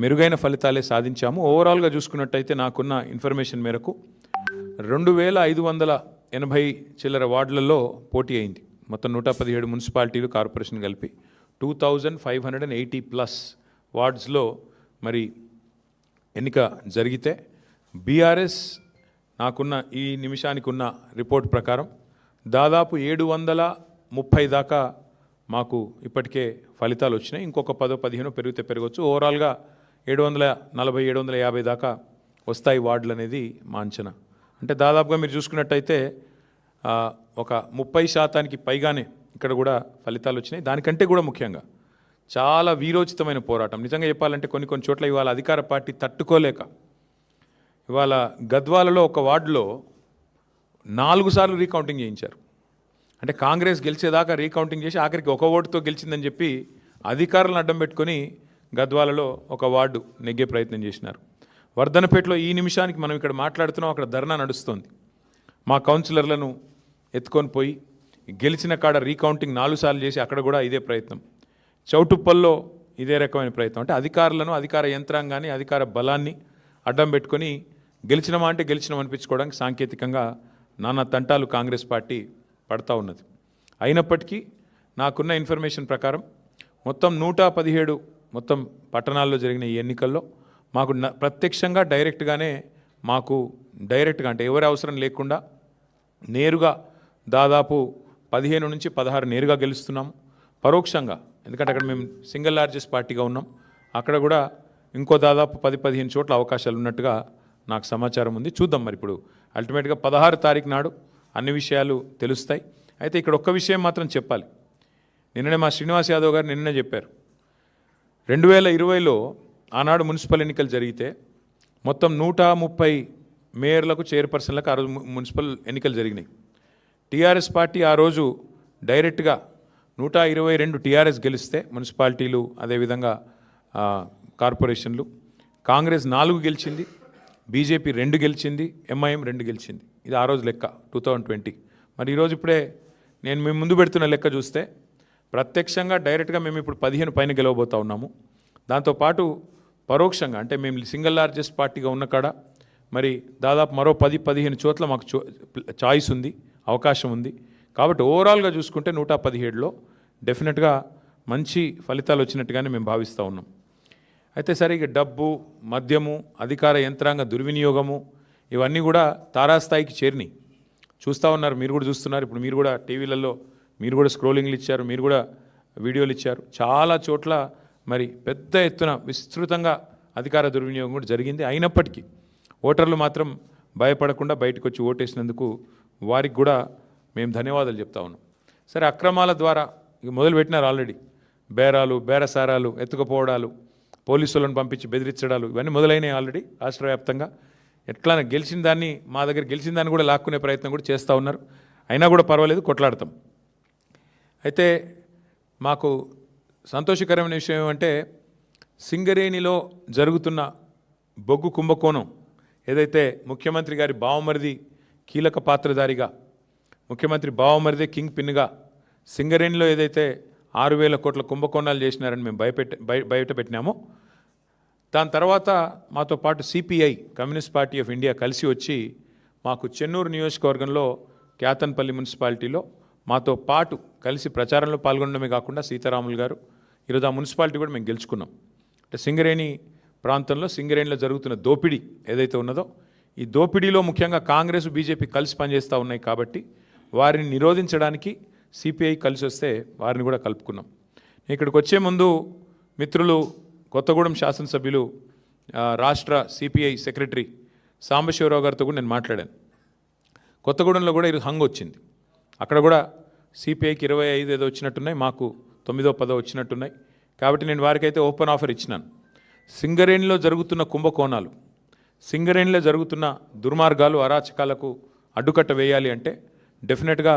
మెరుగైన ఫలితాలే సాధించాము. ఓవరాల్గా చూసుకున్నట్టయితే నాకున్న ఇన్ఫర్మేషన్ మేరకు 2580 చిల్లర వార్డులలో పోటీ అయింది. మొత్తం 117 మున్సిపాలిటీలు కార్పొరేషన్ కలిపి 2580+ వార్డ్స్లో మరి ఎన్నిక జరిగితే బీఆర్ఎస్ నాకున్న ఈ నిమిషానికి ఉన్న రిపోర్ట్ ప్రకారం దాదాపు 730 దాకా మాకు ఇప్పటికే ఫలితాలు వచ్చినాయి. ఇంకొక 10-15 పెరిగితే పెరగవచ్చు. ఓవరాల్గా 740-750 దాకా వస్తాయి వార్డులు అనేది మా అంచనా. అంటే దాదాపుగా మీరు చూసుకున్నట్టయితే ఒక 30% పైగానే ఇక్కడ కూడా ఫలితాలు వచ్చినాయి. దానికంటే కూడా ముఖ్యంగా చాలా వీరోచితమైన పోరాటం. నిజంగా చెప్పాలంటే కొన్ని చోట్ల ఇవాళ అధికార పార్టీ తట్టుకోలేక ఇవాళ గద్వాలలో ఒక వార్డులో 4 సార్లు రీకౌంటింగ్ చేయించారు. అంటే కాంగ్రెస్ గెలిచేదాకా రీకౌంటింగ్ చేసి ఆఖరికి ఒక ఓటుతో గెలిచిందని చెప్పి అధికారులను అడ్డం పెట్టుకొని గద్వాలలో ఒక వార్డు నెగ్గే ప్రయత్నం చేసినారు. వర్ధనపేటలో ఈ నిమిషానికి మనం ఇక్కడ మాట్లాడుతున్నాం, అక్కడ ధర్నా నడుస్తుంది. మా కౌన్సిలర్లను ఎత్తుకొని పోయి గెలిచిన కాడ రీకౌంటింగ్ 4 సార్లు చేసి అక్కడ కూడా ఇదే ప్రయత్నం. చౌటుప్పల్లో ఇదే రకమైన ప్రయత్నం. అంటే అధికారులను, అధికార యంత్రాంగాన్ని, అధికార బలాన్ని అడ్డం పెట్టుకొని గెలిచినమా అంటే గెలిచినాం అనిపించుకోవడానికి సాంకేతికంగా నానా తంటాలు కాంగ్రెస్ పార్టీ పడతా ఉన్నది. అయినప్పటికీ నాకున్న ఇన్ఫర్మేషన్ ప్రకారం మొత్తం 117 మొత్తం పట్టణాల్లో జరిగిన ఈ ఎన్నికల్లో మాకు ప్రత్యక్షంగా డైరెక్ట్గా అంటే ఎవరి అవసరం లేకుండా నేరుగా దాదాపు 15 నుంచి 16 నేరుగా గెలుస్తున్నాము. పరోక్షంగా, ఎందుకంటే అక్కడ మేము సింగిల్ లార్జెస్ట్ పార్టీగా ఉన్నాం, అక్కడ కూడా ఇంకో దాదాపు 10-15 చోట్ల అవకాశాలు ఉన్నట్టుగా నాకు సమాచారం ఉంది. చూద్దాం మరి ఇప్పుడు అల్టిమేట్గా 16 తారీఖు నాడు అన్ని విషయాలు తెలుస్తాయి. అయితే ఇక్కడ ఒక్క విషయం మాత్రం చెప్పాలి. నిన్ననే మా శ్రీనివాస్ యాదవ్ గారు నిన్ననే చెప్పారు, 2020లో ఆనాడు మున్సిపల్ ఎన్నికలు జరిగితే మొత్తం 130 మేయర్లకు, చైర్పర్సన్లకు ఆ రోజు మున్సిపల్ ఎన్నికలు జరిగినాయి. టీఆర్ఎస్ పార్టీ ఆ రోజు డైరెక్ట్గా 122 టీఆర్ఎస్ గెలిస్తే మున్సిపాలిటీలు, అదేవిధంగా కార్పొరేషన్లు, కాంగ్రెస్ 4 గెలిచింది, బీజేపీ 2 గెలిచింది, ఎంఐఎం 2 గెలిచింది. ఇది ఆ రోజు లెక్క 2020. మరి ఈరోజు ఇప్పుడే నేను మేము ముందు పెడుతున్న లెక్క చూస్తే ప్రత్యక్షంగా డైరెక్ట్గా మేము ఇప్పుడు 15 పైన గెలవబోతూ ఉన్నాము. దాంతోపాటు పరోక్షంగా అంటే మేము సింగిల్ లార్జెస్ట్ పార్టీగా ఉన్న కాడ మరి దాదాపు మరో 10-15 చోట్ల మాకు చాయిస్ ఉంది, అవకాశం ఉంది. కాబట్టి ఓవరాల్గా చూసుకుంటే 117లో డెఫినెట్గా మంచి ఫలితాలు వచ్చినట్టుగానే మేము భావిస్తూ ఉన్నాం. అయితే సరే, ఇక డబ్బు, మద్యము, అధికార యంత్రాంగ దుర్వినియోగము ఇవన్నీ కూడా తారాస్థాయికి చేరినాయి. చూస్తూ ఉన్నారు, మీరు కూడా చూస్తున్నారు. ఇప్పుడు మీరు కూడా టీవీలలో మీరు కూడా స్క్రోలింగ్లు ఇచ్చారు, మీరు కూడా వీడియోలు ఇచ్చారు. చాలా చోట్ల మరి పెద్ద ఎత్తున విస్తృతంగా అధికార దుర్వినియోగం కూడా జరిగింది. అయినప్పటికీ ఓటర్లు మాత్రం భయపడకుండా బయటకు వచ్చి ఓటేసినందుకు వారికి కూడా మేము ధన్యవాదాలు చెప్తా ఉన్నాం. సరే, అక్రమాల ద్వారా ఇక మొదలుపెట్టినారు ఆల్రెడీ. బేరాలు, బేరసారాలు, ఎత్తుకుపోవడాలు, పోలీసులను పంపించి బెదిరించడాలు ఇవన్నీ మొదలైనవి ఆల్రెడీ రాష్ట్ర వ్యాప్తంగా. ఎట్లా గెలిచిన దాన్ని, మా దగ్గర గెలిచిన దాన్ని కూడా లాక్కునే ప్రయత్నం కూడా చేస్తూ ఉన్నారు. అయినా కూడా పర్వాలేదు, కొట్లాడతాం. అయితే మాకు సంతోషకరమైన విషయం ఏమంటే సింగరేణిలో జరుగుతున్న బొగ్గు కుంభకోణం ఏదైతే ముఖ్యమంత్రి గారి బావమరిది కీలక పాత్రధారిగా, ముఖ్యమంత్రి బావమరిదే కింగ్ పిన్గా సింగరేణిలో ఏదైతే 6,000 కోట్ల కుంభకోణాలు చేసినారని మేము బయట పెట్టినామో, దాని తర్వాత మాతో పాటు CPI, communist party of India కలిసి వచ్చి మాకు చెన్నూరు నియోజకవర్గంలో క్యాతన్పల్లి మున్సిపాలిటీలో మాతో పాటు కలిసి ప్రచారంలో పాల్గొనడమే కాకుండా సీతారాములు గారు ఈరోజు ఆ మున్సిపాలిటీ కూడా మేము గెలుచుకున్నాం. అంటే సింగరేణి ప్రాంతంలో, సింగరేణిలో జరుగుతున్న దోపిడీ ఏదైతే ఉన్నదో, ఈ దోపిడీలో ముఖ్యంగా కాంగ్రెస్, బీజేపీ కలిసి పనిచేస్తూ ఉన్నాయి. కాబట్టి వారిని నిరోధించడానికి సిపిఐ కలిసి వస్తే వారిని కూడా కలుపుకున్నాం. ఇక్కడికి వచ్చే ముందు మిత్రులు కొత్తగూడెం శాసనసభ్యులు, రాష్ట్ర సిపిఐ సెక్రటరీ సాంబశివరావు గారితో కూడా నేను మాట్లాడాను. కొత్తగూడెంలో కూడా ఈరోజు హంగ్ వచ్చింది. అక్కడ కూడా సిపిఐకి 25 ఏదో వచ్చినట్టున్నాయి, మాకు 9-10 వచ్చినట్టున్నాయి. కాబట్టి నేను వారికైతే ఓపెన్ ఆఫర్ ఇచ్చినాను. సింగరేణిలో జరుగుతున్న కుంభకోణాలు, సింగరేణిలో జరుగుతున్న దుర్మార్గాలు, అరాచకాలకు అడ్డుకట్ట వేయాలి అంటే డెఫినెట్గా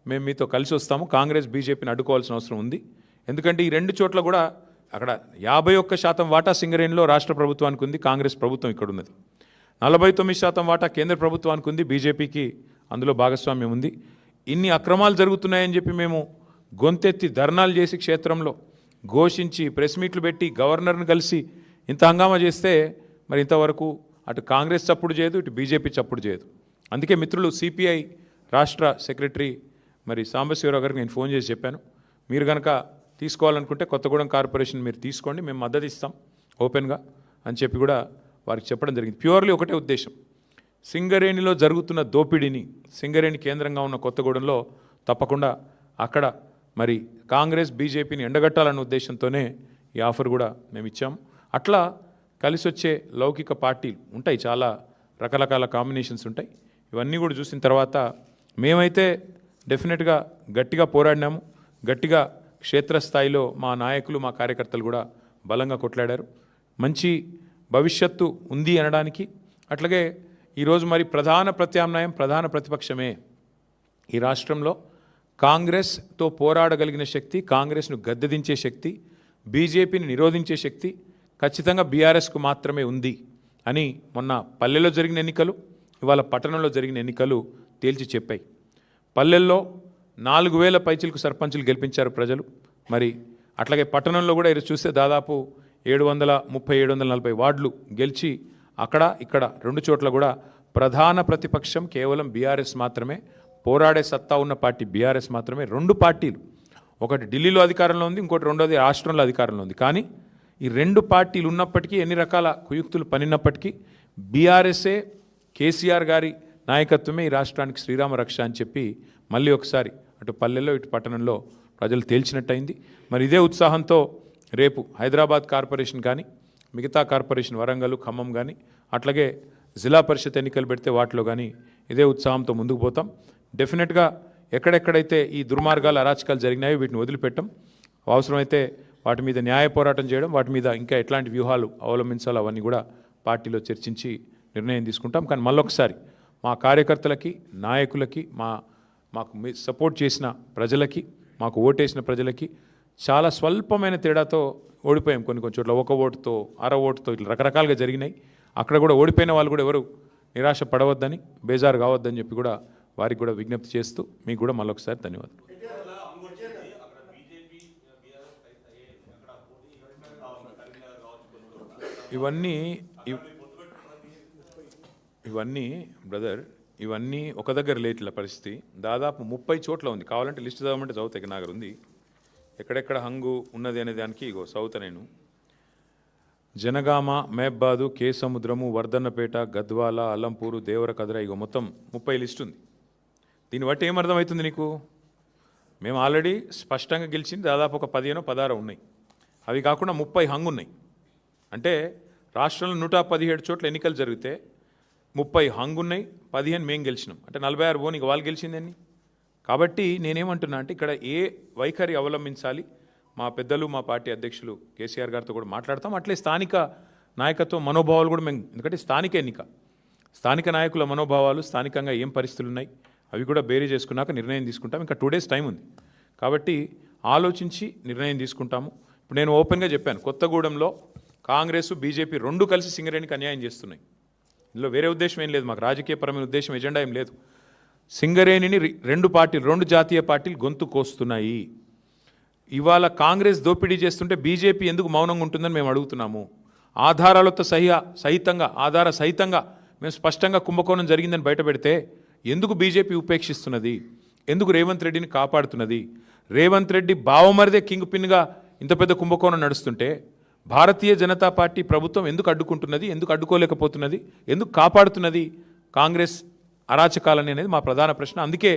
మేము మీతో కలిసి వస్తాము. కాంగ్రెస్, బీజేపీని అడ్డుకోవాల్సిన అవసరం ఉంది. ఎందుకంటే ఈ 2 చోట్ల కూడా అక్కడ 51% వాటా సింగరేణిలో రాష్ట్ర ప్రభుత్వానికి ఉంది, కాంగ్రెస్ ప్రభుత్వం ఇక్కడ ఉన్నది. 49% వాటా కేంద్ర ప్రభుత్వానికి ఉంది, బీజేపీకి అందులో భాగస్వామ్యం ఉంది. ఇన్ని అక్రమాలు జరుగుతున్నాయని చెప్పి మేము గొంతెత్తి ధర్నాలు చేసి క్షేత్రంలో ఘోషించి ప్రెస్ మీట్లు పెట్టి గవర్నర్ని కలిసి ఇంత హంగామా చేస్తే మరి ఇంతవరకు అటు కాంగ్రెస్ చప్పుడు చేయదు, ఇటు బీజేపీ చప్పుడు చేయదు. అందుకే మిత్రులు సిపిఐ రాష్ట్ర సెక్రటరీ మరి సాంబశివరావు గారికి నేను ఫోన్ చేసి చెప్పాను, మీరు కనుక తీసుకోవాలనుకుంటే కొత్తగూడెం కార్పొరేషన్ మీరు తీసుకోండి, మేము మద్దతు ఇస్తాం ఓపెన్గా అని చెప్పి కూడా వారికి చెప్పడం జరిగింది. ప్యూర్లీ ఒకటే ఉద్దేశం, సింగరేణిలో జరుగుతున్న దోపిడీని, సింగరేణి కేంద్రంగా ఉన్న కొత్తగూడెంలో తప్పకుండా అక్కడ మరి కాంగ్రెస్ బీజేపీని ఎండగట్టాలన్న ఉద్దేశంతోనే ఈ ఆఫర్ కూడా మేము ఇచ్చాము. అట్లా కలిసి వచ్చే లౌకిక పార్టీలు ఉంటాయి, చాలా రకరకాల కాంబినేషన్స్ ఉంటాయి. ఇవన్నీ కూడా చూసిన తర్వాత మేమైతే డెఫినెట్గా గట్టిగా పోరాడినాము, గట్టిగా క్షేత్రస్థాయిలో మా నాయకులు మా కార్యకర్తలు కూడా బలంగా కొట్లాడారు. మంచి భవిష్యత్తు ఉంది అనడానికి. అట్లాగే ఈరోజు మరి ప్రధాన ప్రత్యామ్నాయం ప్రధాన ప్రతిపక్షమే. ఈ రాష్ట్రంలో కాంగ్రెస్తో పోరాడగలిగిన శక్తి, కాంగ్రెస్ను గద్దెదించే శక్తి, బీజేపీని నిరోధించే శక్తి ఖచ్చితంగా బీఆర్ఎస్కు మాత్రమే ఉంది అని మొన్న పల్లెల్లో జరిగిన ఎన్నికలు, ఇవాళ పట్టణంలో జరిగిన ఎన్నికలు తేల్చి చెప్పాయి. పల్లెల్లో 4000 పైచిలకు సర్పంచులు గెలిపించారు ప్రజలు. మరి అట్లాగే పట్టణంలో కూడా ఈరోజు చూస్తే దాదాపు 730-740 వార్డులు గెలిచి అక్కడ ఇక్కడ 2 చోట్ల కూడా ప్రధాన ప్రతిపక్షం కేవలం బీఆర్ఎస్ మాత్రమే, పోరాడే సత్తా ఉన్న పార్టీ బీఆర్ఎస్ మాత్రమే. 2 పార్టీలు, ఒకటి ఢిల్లీలో అధికారంలో ఉంది, ఇంకోటి రెండోది రాష్ట్రంలో అధికారంలో ఉంది. కానీ ఈ 2 పార్టీలు ఉన్నప్పటికీ, ఎన్ని రకాల కుయుక్తులు పనినప్పటికీ బీఆర్ఎస్ఏ కేసీఆర్ గారి నాయకత్వమే ఈ రాష్ట్రానికి శ్రీరామ రక్ష అని చెప్పి మళ్ళీ ఒకసారి అటు పల్లెల్లో ఇటు పట్టణంలో ప్రజలు తేల్చినట్టయింది. మరి ఇదే ఉత్సాహంతో రేపు హైదరాబాద్ కార్పొరేషన్ కానీ, మిగతా కార్పొరేషన్ వరంగల్ ఖమ్మం కానీ, అట్లాగే జిల్లా పరిషత్ ఎన్నికలు పెడితే వాటిలో కానీ ఇదే ఉత్సాహంతో ముందుకు పోతాం. డెఫినెట్గా ఎక్కడెక్కడైతే ఈ దుర్మార్గాలు అరాచకాలు జరిగినాయో వీటిని వదిలిపెట్టం. అవసరమైతే వాటి మీద న్యాయ పోరాటం చేయడం, వాటి మీద ఇంకా ఎట్లాంటి వ్యూహాలు అవలంబించాలో అవన్నీ కూడా పార్టీలో చర్చించి నిర్ణయం తీసుకుంటాం. కానీ మళ్ళొకసారి మా కార్యకర్తలకి, నాయకులకి, మాకు సపోర్ట్ చేసిన ప్రజలకి, మాకు ఓటేసిన ప్రజలకి చాలా స్వల్పమైన తేడాతో ఓడిపోయాం. కొన్ని చోట్ల 1 ఓటుతో 1/2 ఓటుతో ఇట్లా రకరకాలుగా జరిగినాయి. అక్కడ కూడా ఓడిపోయిన వాళ్ళు కూడా ఎవరు నిరాశ పడవద్దని, బేజారు కావద్దని చెప్పి కూడా వారికి కూడా విజ్ఞప్తి చేస్తూ మీకు కూడా మళ్ళొకసారి ధన్యవాదాలు. ఇవన్నీ బ్రదర్, ఇవన్నీ ఒక దగ్గర లేట్ల పరిస్థితి దాదాపు 30 చోట్ల ఉంది. కావాలంటే లిస్ట్ చదవమంటే చదువుతాయి. నాగర్ ఉంది ఎక్కడెక్కడ హంగు ఉన్నది అనే దానికి ఇగో చదువుతా నేను. జనగామ, మహబాదు, కే సముద్రము, వర్ధన్నపేట, గద్వాల, అల్లంపూరు, దేవరకద్ర, ఇగో మొత్తం 30 లిస్ట్ ఉంది. దీన్ని బట్టి ఏమర్థమవుతుంది నీకు? మేము ఆల్రెడీ స్పష్టంగా గెలిచింది దాదాపు ఒక 15-16 ఉన్నాయి. అవి కాకుండా 30 హంగు ఉన్నాయి. అంటే రాష్ట్రంలో 117 చోట్ల ఎన్నికలు జరిగితే 30 హంగు ఉన్నాయి, 15 మేము గెలిచినాం. అంటే 46 పోనీ వాళ్ళు గెలిచిందని. కాబట్టి నేనేమంటున్నా అంటే ఇక్కడ ఏ వైఖరి అవలంబించాలి, మా పెద్దలు, మా పార్టీ అధ్యక్షులు కేసీఆర్ గారితో కూడా మాట్లాడతాం. అట్లే స్థానిక నాయకత్వం మనోభావాలు కూడా మేము, ఎందుకంటే స్థానిక ఎన్నిక, స్థానిక నాయకుల మనోభావాలు, స్థానికంగా ఏం పరిస్థితులు ఉన్నాయి అవి కూడా బేరీ చేసుకున్నాక నిర్ణయం తీసుకుంటాం. ఇంకా 2 డేస్ టైం ఉంది కాబట్టి ఆలోచించి నిర్ణయం తీసుకుంటాము. ఇప్పుడు నేను ఓపెన్గా చెప్పాను, కొత్తగూడెంలో కాంగ్రెస్ బీజేపీ 2 కలిసి సింగరేణికి అన్యాయం చేస్తున్నాయి. ఇందులో వేరే ఉద్దేశం ఏం లేదు, మాకు రాజకీయపరమైన ఉద్దేశం, ఎజెండా ఏం లేదు. సింగరేణిని 2 పార్టీలు, 2 జాతీయ పార్టీలు గొంతు కోస్తున్నాయి. ఇవాళ కాంగ్రెస్ దోపిడీ చేస్తుంటే బీజేపీ ఎందుకు మౌనంగా ఉంటుందని మేము అడుగుతున్నాము. ఆధారాలతో ఆధార సహితంగా మేము స్పష్టంగా కుంభకోణం జరిగిందని బయటపెడితే ఎందుకు బీజేపీ ఉపేక్షిస్తున్నది? ఎందుకు రేవంత్ రెడ్డిని కాపాడుతున్నది? రేవంత్ రెడ్డి బావమరిదే కింగ్ పిన్గా ఇంత పెద్ద కుంభకోణం నడుస్తుంటే భారతీయ జనతా పార్టీ ప్రభుత్వం ఎందుకు అడ్డుకుంటున్నది? ఎందుకు అడ్డుకోలేకపోతున్నది? ఎందుకు కాపాడుతున్నది కాంగ్రెస్ అరాచకాలని అనేది మా ప్రధాన ప్రశ్న. అందుకే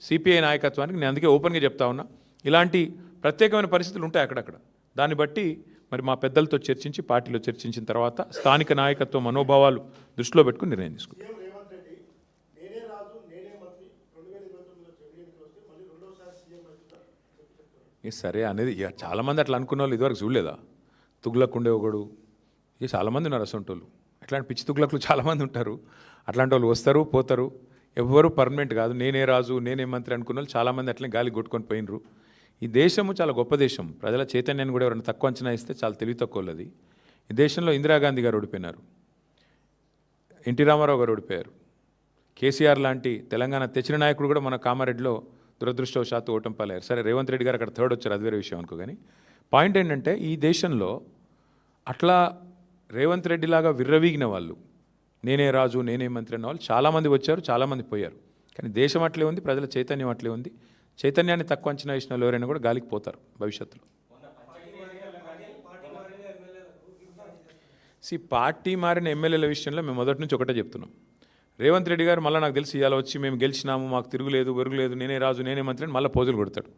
సిపిఐ నాయకత్వానికి నేను అందుకే ఓపెన్గా చెప్తా ఉన్నా, ఇలాంటి ప్రత్యేకమైన పరిస్థితులు ఉంటాయి అక్కడక్కడ. దాన్ని బట్టి మరి మా పెద్దలతో చర్చించి, పార్టీలో చర్చించిన తర్వాత స్థానిక నాయకత్వ మనోభావాలు దృష్టిలో పెట్టుకుని నిర్ణయం తీసుకుంటాం. సరే అనేది చాలామంది అట్లా అనుకున్న వాళ్ళు ఇదివరకు చూడలేదా? తుగ్లక్ ఉండే ఒకడు, ఇక చాలామంది ఉన్నారు అసంటోళ్ళు. అట్లాంటి పిచ్చి తుగ్లక్లు చాలామంది ఉంటారు. అట్లాంటి వాళ్ళు వస్తారు పోతారు, ఎవ్వరూ పర్మనెంట్ కాదు. నేనే రాజు నేనే మంత్రి అనుకున్న వాళ్ళు చాలామంది అట్లనే గాలి కొట్టుకొని పోయినరు. ఈ దేశము చాలా గొప్ప దేశం. ప్రజల చైతన్యాన్ని కూడా ఎవరైనా తక్కువ అంచనా ఇస్తే చాలా తెలివి తక్కువది. ఈ దేశంలో ఇందిరాగాంధీ గారు ఓడిపోయినారు, ఎన్టీ రామారావు గారు ఓడిపోయారు, కేసీఆర్ లాంటి తెలంగాణ తెచ్చిన నాయకుడు కూడా మన కామారెడ్డిలో దురదృష్టవశాత్తు ఓటం పాలయ్యారు. సరే రేవంత్ రెడ్డి గారు అక్కడ 3rd వచ్చారు, అది వేరే విషయం అనుకో. కానీ పాయింట్ ఏంటంటే ఈ దేశంలో అట్లా రేవంత్ రెడ్డి లాగా విర్రవీగిన వాళ్ళు, నేనే రాజు నేనే మంత్రి అన్న వాళ్ళు చాలామంది వచ్చారు, చాలామంది పోయారు. కానీ దేశం అట్లే ఉంది, ప్రజల చైతన్యం అట్లే ఉంది. చైతన్యాన్ని తక్కువ అంచనా వేసిన వాళ్ళు ఎవరైనా కూడా గాలికి పోతారు భవిష్యత్తులో. పార్టీ మారిన ఎమ్మెల్యేల విషయంలో మేము మొదటి నుంచి ఒకటే చెప్తున్నాం. రేవంత్ రెడ్డి గారు మళ్ళీ నాకు తెలిసి ఇవాళ వచ్చి మేము గెలిచినాము, మాకు తిరుగులేదు వెరుగులేదు, నేనే రాజు నేనే మంత్రి అని మళ్ళీ పోజులు కొడతాడు.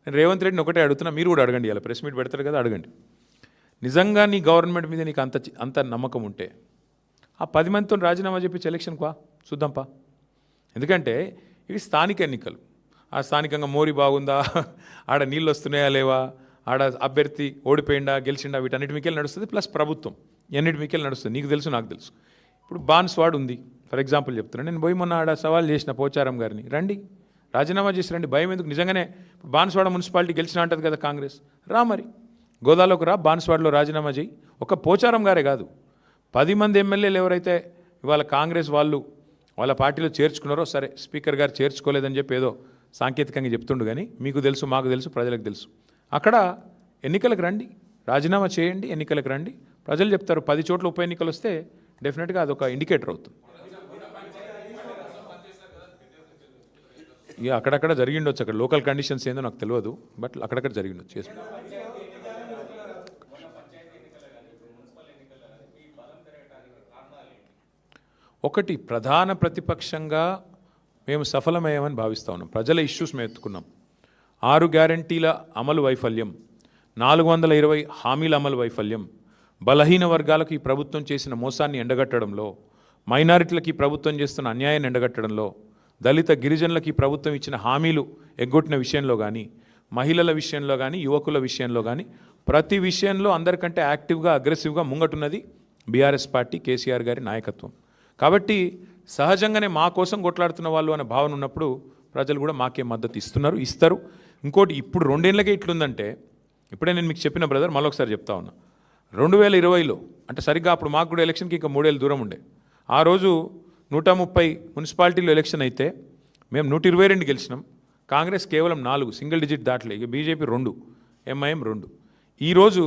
నేను రేవంత్ రెడ్డిని ఒకటే అడుగుతున్నా, మీరు కూడా అడగండి. ఇలా ప్రెస్ మీట్ పెడతారు కదా, అడగండి. నిజంగా నీ గవర్నమెంట్ మీద నీకు అంత నమ్మకం ఉంటే ఆ 10 మందితో రాజీనామా చెప్పించి ఎలక్షన్కి చూద్దాంపా. ఎందుకంటే ఇవి స్థానిక ఎన్నికలు. ఆ స్థానికంగా మోరీ బాగుందా, ఆడ నీళ్ళు వస్తున్నాయా లేవా, ఆడ అభ్యర్థి ఓడిపోయిందా గెలిచిండా, వీటన్నిటి మీకెళ్ళి నడుస్తుంది. ప్లస్ ప్రభుత్వం ఎన్నిటి మీకెళ్ళి నడుస్తుంది. నీకు తెలుసు నాకు తెలుసు. ఇప్పుడు బాన్స్వాడ్ ఉంది ఫర్ ఎగ్జాంపుల్ చెప్తున్నాను. నేను పోయి మొన్న ఆడ సవాల్ చేసిన పోచారం గారిని, రండి రాజీనామా చేసి రండి, భయం ఎందుకు. నిజంగానే బాన్స్వాడ మున్సిపాలిటీ గెలిచిన అంటది కదా కాంగ్రెస్, రా మరి గోదాలోకి రా, బాన్స్వాడలో రాజీనామా చేయి. ఒక పోచారం గారే కాదు, 10 మంది ఎమ్మెల్యేలు ఎవరైతే ఇవాళ కాంగ్రెస్ వాళ్ళు వాళ్ళ పార్టీలో చేర్చుకున్నారో, సరే స్పీకర్ గారు చేర్చుకోలేదని చెప్పి ఏదో సాంకేతికంగా చెప్తుండు, కానీ మీకు తెలుసు మాకు తెలుసు ప్రజలకు తెలుసు. అక్కడ ఎన్నికలకు రండి, రాజీనామా చేయండి, ఎన్నికలకు రండి, ప్రజలు చెప్తారు. 10 చోట్ల ఉప ఎన్నికలు వస్తే డెఫినెట్గా అదొక ఇండికేటర్ అవుతుంది. ఇక అక్కడక్కడ జరిగిండొచ్చు, అక్కడ లోకల్ కండిషన్స్ ఏందో నాకు తెలియదు, బట్ అక్కడక్కడ జరిగిండొచ్చు. చేసు ఒకటి, ప్రధాన ప్రతిపక్షంగా మేము సఫలమయ్యామని భావిస్తూ ఉన్నాం. ప్రజల ఇష్యూస్ మేము ఎత్తుకున్నాం. 6 గ్యారంటీల అమలు వైఫల్యం, 420 హామీల అమలు వైఫల్యం, బలహీన వర్గాలకు ఈ ప్రభుత్వం చేసిన మోసాన్ని ఎండగట్టడంలో, మైనారిటీలకు ఈ ప్రభుత్వం చేస్తున్న అన్యాయాన్ని ఎండగట్టడంలో, దళిత గిరిజనులకు ఈ ప్రభుత్వం ఇచ్చిన హామీలు ఎగ్గొట్టిన విషయంలో కానీ, మహిళల విషయంలో కానీ, యువకుల విషయంలో కానీ, ప్రతి విషయంలో అందరికంటే యాక్టివ్గా అగ్రెసివ్గా ముంగటున్నది బీఆర్ఎస్ పార్టీ, కేసీఆర్ గారి నాయకత్వం. కాబట్టి సహజంగానే మా కోసం కొట్లాడుతున్న వాళ్ళు అనే భావన ఉన్నప్పుడు ప్రజలు కూడా మాకే మద్దతు ఇస్తారు. ఇంకోటి, ఇప్పుడు 2 ఏళ్ళకే ఇట్లుందంటే, ఇప్పుడే నేను మీకు చెప్పిన బ్రదర్, మళ్ళొకసారి చెప్తా ఉన్నా. 2020లో అంటే సరిగ్గా అప్పుడు మాకు కూడా ఎలక్షన్కి ఇంకా 3 ఏళ్ళు దూరం ఉండే. ఆ రోజు 130 మున్సిపాలిటీలో ఎలక్షన్ అయితే మేము 122 గెలిచినాం. కాంగ్రెస్ కేవలం 4, సింగిల్ డిజిట్ దాటలే. ఇక బీజేపీ 2, ఎంఐఎం 2. ఈరోజు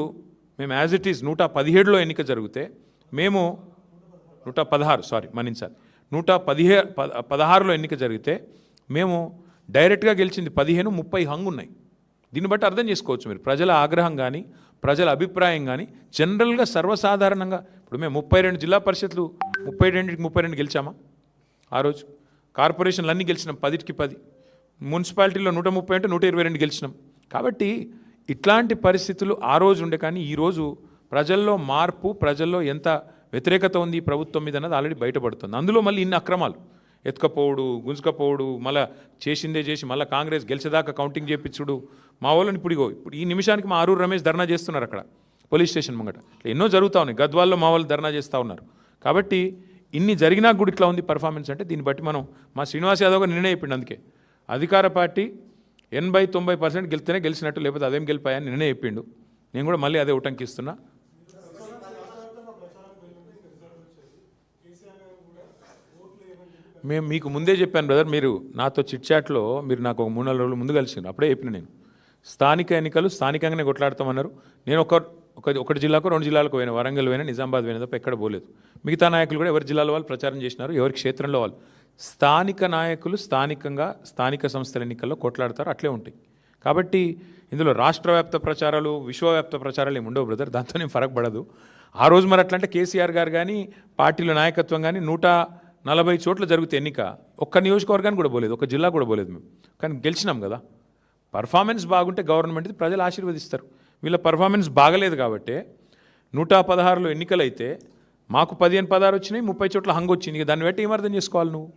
మేము యాజ్ ఇట్ ఈజ్ 117లో ఎన్నిక జరిగితే మేము 116లో ఎన్నిక జరిగితే మేము డైరెక్ట్గా గెలిచింది 15, 30 హంగు ఉన్నాయి. దీన్ని బట్టి అర్థం చేసుకోవచ్చు మీరు ప్రజల ఆగ్రహం కానీ, ప్రజల అభిప్రాయం కానీ. జనరల్గా సర్వసాధారణంగా ఇప్పుడు మేము 32 జిల్లా పరిషత్లు 32 గెలిచామా ఆ రోజు. కార్పొరేషన్లు అన్నీ గెలిచినాం 10కి 10. మున్సిపాలిటీలో 130 అంటే 122 గెలిచినాం. కాబట్టి ఇట్లాంటి పరిస్థితులు ఆ రోజు ఉండే. కానీ ఈరోజు ప్రజల్లో మార్పు, ప్రజల్లో ఎంత వ్యతిరేకత ఉంది ఈ ప్రభుత్వం మీద అన్నది ఆల్రెడీ బయటపడుతుంది. అందులో మళ్ళీ ఇన్ని అక్రమాలు, ఎత్తుకపోవడు, గుంజుకపోవడు, మళ్ళీ చేసిందే చేసి మళ్ళీ కాంగ్రెస్ గెలిచేదాకా కౌంటింగ్ చేయించుడు. మా వాళ్ళని ఇప్పుడు ఈ నిమిషానికి మా ఆరూరు రమేష్ ధర్నా చేస్తున్నారు అక్కడ పోలీస్ స్టేషన్ ముంగట. ఎన్నో జరుగుతూ ఉన్నాయి. గద్వాల్లో మా వాళ్ళు ధర్నా చేస్తూ ఉన్నారు. కాబట్టి ఇన్ని జరిగినా కూడా ఇట్లా ఉంది పర్ఫార్మెన్స్ అంటే దీన్ని బట్టి మనం మా శ్రీనివాస్ యాదవ్ గారు నిర్ణయం చెప్పిండు. అందుకే అధికార పార్టీ 80-90% గెలిస్తేనే గెలిచినట్టు, లేకపోతే అదేం గెలిపాయని నిర్ణయం చెప్పిండు. నేను కూడా మళ్ళీ అదే ఉటంకిస్తున్నా. మేము మీకు ముందే చెప్పాను బ్రదర్, మీరు నాతో చిట్చాట్లో మీరు నాకు ఒక 3-4 రోజులు ముందు కలిసిండ్రు. అప్పుడే చెప్పిన నేను, స్థానిక ఎన్నికలు స్థానికంగానే కొట్లాడతామన్నారు. నేను ఒకటి జిల్లాకు 2 జిల్లాలకు పోయినా, వరంగల్ పోయినా, నిజామాబాద్ పోయినా తప్ప ఎక్కడ పోలేదు. మిగతా నాయకులు కూడా ఎవరి జిల్లాలో వాళ్ళు ప్రచారం చేసినారు, ఎవరి క్షేత్రంలో వాళ్ళు. స్థానిక నాయకులు స్థానికంగా స్థానిక సంస్థల ఎన్నికల్లో కొట్లాడతారు, అట్లే ఉంటాయి. కాబట్టి ఇందులో రాష్ట్ర వ్యాప్త ప్రచారాలు, విశ్వవ్యాప్త ప్రచారాలు ఏమి ఉండవు బ్రదర్, దాంతో ఏం ఫరక్ పడదు. ఆ రోజు మరి అట్లంటే కేసీఆర్ గారు కానీ, పార్టీల నాయకత్వం కానీ 140 చోట్ల జరిగితే ఎన్నిక, ఒక్క నియోజకవర్గానికి కూడా పోలేదు, ఒక జిల్లా కూడా పోలేదు మేము. కానీ గెలిచినాం కదా. పర్ఫార్మెన్స్ బాగుంటే గవర్నమెంట్ ప్రజలు ఆశీర్వదిస్తారు. వీళ్ళ పర్ఫార్మెన్స్ బాగలేదు కాబట్టి 116లో ఎన్నికలైతే మాకు 15-16 వచ్చినాయి, 30 చోట్ల హంగు వచ్చింది. దాన్ని బట్టి ఏమర్థం చేసుకోవాలి నువ్వు?